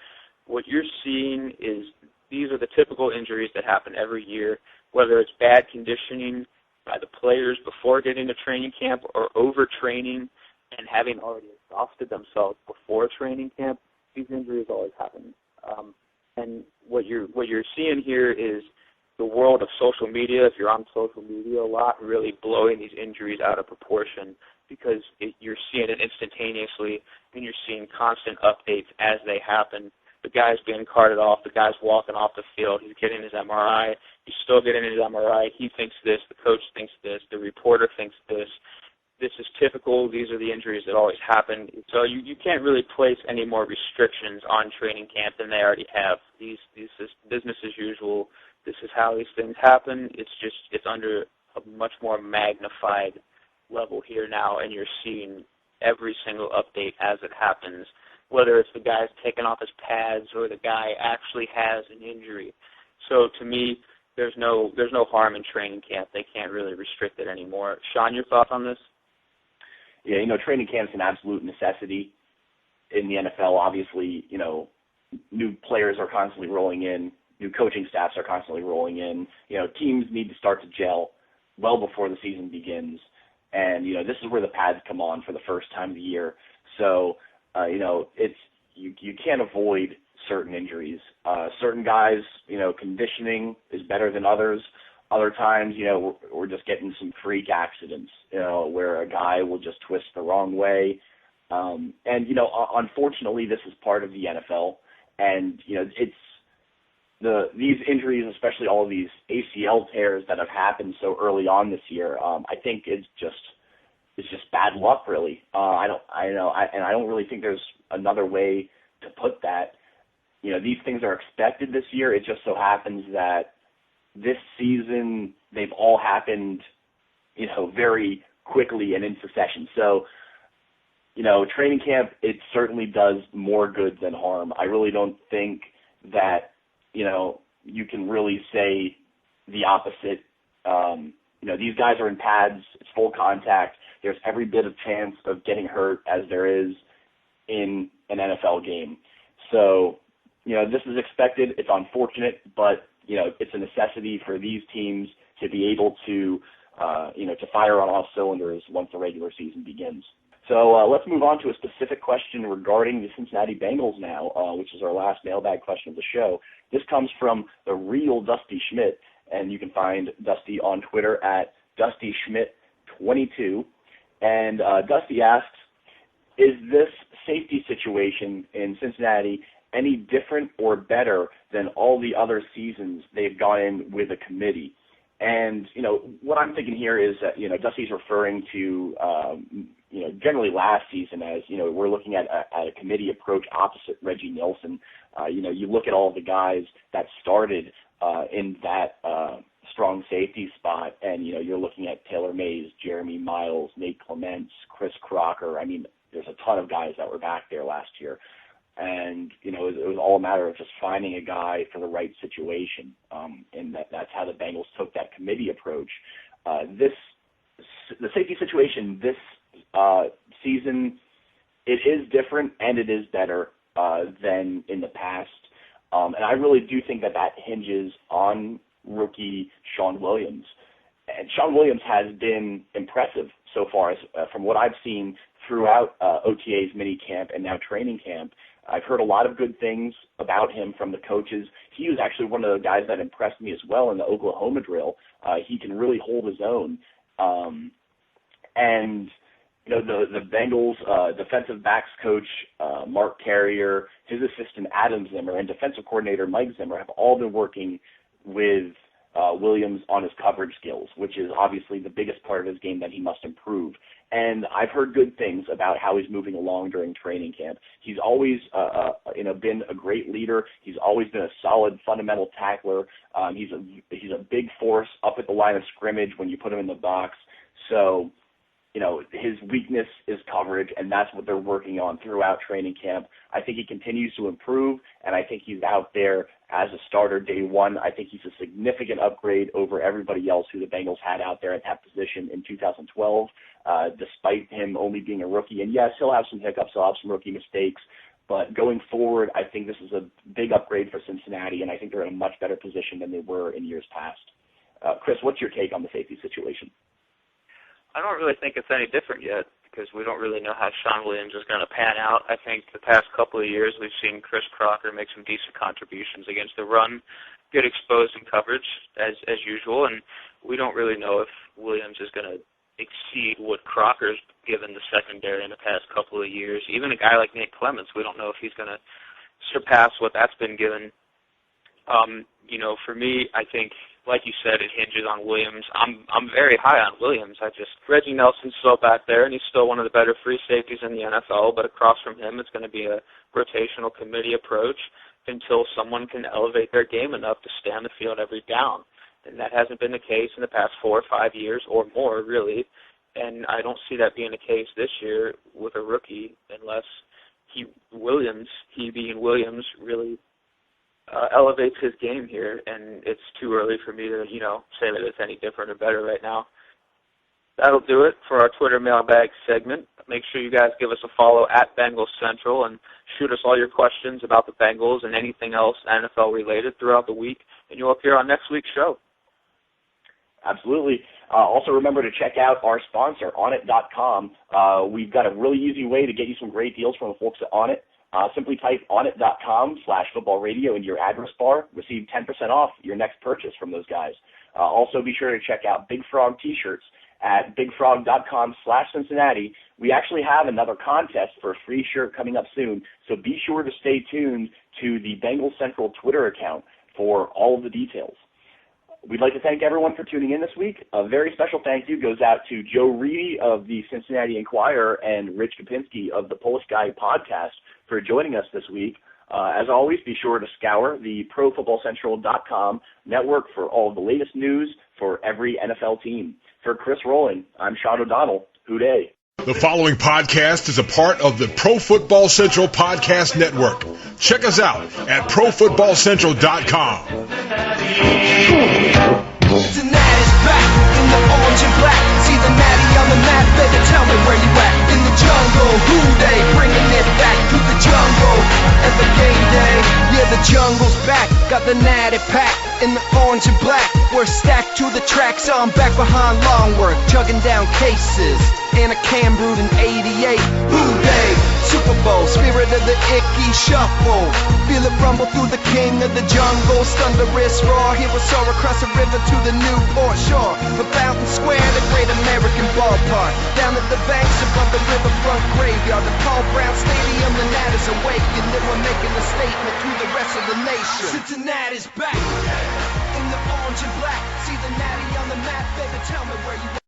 What you're seeing is these are the typical injuries that happen every year, whether it's bad conditioning by the players before getting to training camp or overtraining and having already exhausted themselves before training camp. These injuries always happen. And what you're seeing here is the world of social media, if you're on social media a lot, really blowing these injuries out of proportion because you're seeing it instantaneously and you're seeing constant updates as they happen. The guy's being carted off. The guy's walking off the field. He's getting his MRI. He's still getting his MRI. He thinks this. The coach thinks this. The reporter thinks this. This is typical. These are the injuries that always happen. So you can't really place any more restrictions on training camp than they already have. This is business as usual. This is how these things happen. It's under a much more magnified level here now, and you're seeing every single update as it happens, whether it's the guy's taking off his pads or the guy actually has an injury. So to me, there's no harm in training camp. They can't really restrict it anymore. Sean, your thoughts on this? Yeah, training camp's an absolute necessity in the NFL. Obviously, new players are constantly rolling in. New coaching staffs are constantly rolling in. Teams need to start to gel well before the season begins. And, this is where the pads come on for the first time of the year. So, you can't avoid certain injuries. Certain guys, conditioning is better than others. Other times, we're just getting some freak accidents, where a guy will just twist the wrong way. Unfortunately, this is part of the NFL. And, these injuries, especially all of these ACL tears that have happened so early on this year, I think it's just bad luck, really. I don't really think there's another way to put that. These things are expected this year. It just so happens that this season they've all happened, very quickly and in succession. So, training camp, it certainly does more good than harm. I really don't think that you can really say the opposite These guys are in pads. It's full contact. There's every bit of chance of getting hurt as there is in an NFL game. So, this is expected. It's unfortunate, but, it's a necessity for these teams to be able to, to fire on all cylinders once the regular season begins. So let's move on to a specific question regarding the Cincinnati Bengals now, which is our last mailbag question of the show. This comes from the real Dusty Schmidt, and you can find Dusty on Twitter at DustySchmidt22. And Dusty asks, is this safety situation in Cincinnati any different or better than all the other seasons they've gone in with a committee? And, what I'm thinking here is that, Dusty's referring to, generally last season as, we're looking at a committee approach opposite Reggie Nelson. You look at all the guys that started in that strong safety spot, and, you're looking at Taylor Mays, Jeremy Miles, Nate Clements, Chris Crocker. I mean, there's a ton of guys that were back there last year. And, it was all a matter of just finding a guy for the right situation. And that's how the Bengals took that committee approach. The safety situation this season, it is different and it is better than in the past. And I really do think that hinges on rookie Sean Williams. And Sean Williams has been impressive so far from what I've seen throughout OTA's mini camp and now training camp. I've heard a lot of good things about him from the coaches. He was actually one of the guys that impressed me as well in the Oklahoma drill. He can really hold his own. And, the Bengals defensive backs coach, Mark Carrier, his assistant Adam Zimmer, and defensive coordinator Mike Zimmer have all been working with Williams on his coverage skills, which is obviously the biggest part of his game that he must improve. And I've heard good things about how he's moving along during training camp. He's always, been a great leader. He's always been a solid fundamental tackler. He's a big force up at the line of scrimmage when you put him in the box. So, his weakness is coverage, and that's what they're working on throughout training camp. I think he continues to improve, and I think he's out there as a starter day one. I think he's a significant upgrade over everybody else who the Bengals had out there at that position in 2012, despite him only being a rookie. And yes, he'll have some hiccups, he'll have some rookie mistakes, but going forward, I think this is a big upgrade for Cincinnati, and I think they're in a much better position than they were in years past. Chris, what's your take on the safety situation? I don't really think it's any different yet because we don't really know how Sean Williams is going to pan out. I think the past couple of years we've seen Chris Crocker make some decent contributions against the run, get exposed in coverage as usual, and we don't really know if Williams is going to exceed what Crocker's given the secondary in the past couple of years. Even a guy like Nate Clements, we don't know if he's going to surpass what that's been given. For me, I think, like you said, it hinges on Williams. I'm very high on Williams. Reggie Nelson's still back there, and he's still one of the better free safeties in the NFL, but across from him it's going to be a rotational committee approach until someone can elevate their game enough to stay on the field every down. And that hasn't been the case in the past 4 or 5 years or more, really. And I don't see that being the case this year with a rookie unless he being Williams, really elevates his game here, and it's too early for me to, say that it's any different or better right now. That'll do it for our Twitter mailbag segment. Make sure you guys give us a follow at Bengals Central and shoot us all your questions about the Bengals and anything else NFL related throughout the week, and you'll appear on next week's show. Absolutely. Also remember to check out our sponsor, Onnit.com. We've got a really easy way to get you some great deals from the folks at Onnit. Simply type Onnit.com/footballradio into your address bar. Receive 10% off your next purchase from those guys. Also be sure to check out Big Frog T-shirts at bigfrog.com/Cincinnati. We actually have another contest for a free shirt coming up soon, so be sure to stay tuned to the Bengals Central Twitter account for all of the details. We'd like to thank everyone for tuning in this week. A very special thank you goes out to Joe Reedy of the Cincinnati Enquirer and Rich Gapinski of the Polish Guy podcast for joining us this week. As always, be sure to scour the ProFootballCentral.com network for all of the latest news for every NFL team. For Chris Rowland, I'm Sean O'Donnell. Hooday. The following podcast is a part of the Pro Football Central Podcast Network. Check us out at ProFootballCentral.com. back in the orange and black. See the natty on the map, baby, tell me where you at. In the jungle, who they bringing it back to the jungle. And the game day, yeah, the jungle's back. Got the natty pack in the orange and black. We're stacked to the track, so I'm back behind long work, chugging down cases in a can brewed in '88. Who they? Super Bowl, spirit of the icky shuffle. Feel it rumble through the king of the jungle. Thunderous roar, heroes soar across the river to the Newport shore. The Fountain Square, the great American ballpark. Down at the banks above the riverfront graveyard. The Paul Brown Stadium, the Nat is awakened. And we're making a statement to the rest of the nation. Cincinnati's back in the orange and black. See the natty on the map, baby, tell me where you